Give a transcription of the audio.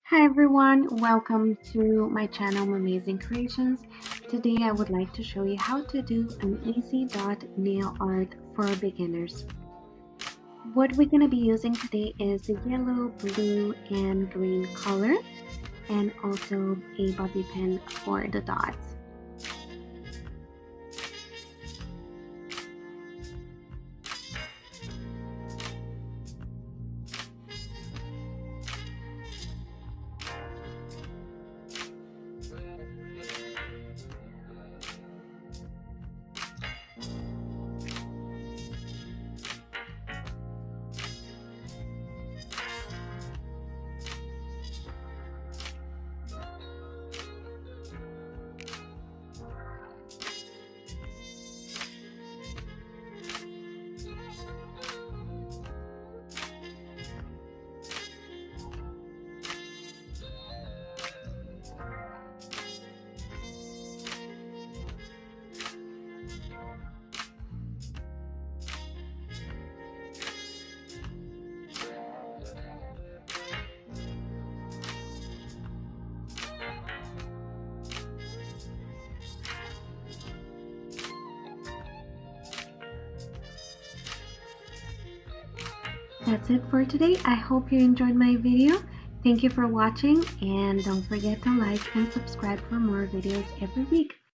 Hi everyone, welcome to my channel Momazing Creations. Today I would like to show you how to do an easy dot nail art for beginners. What we're going to be using today is the yellow, blue, and green color, and also a bobby pin for the dots. That's it for today. I hope you enjoyed my video. Thank you for watching, and don't forget to like and subscribe for more videos every week.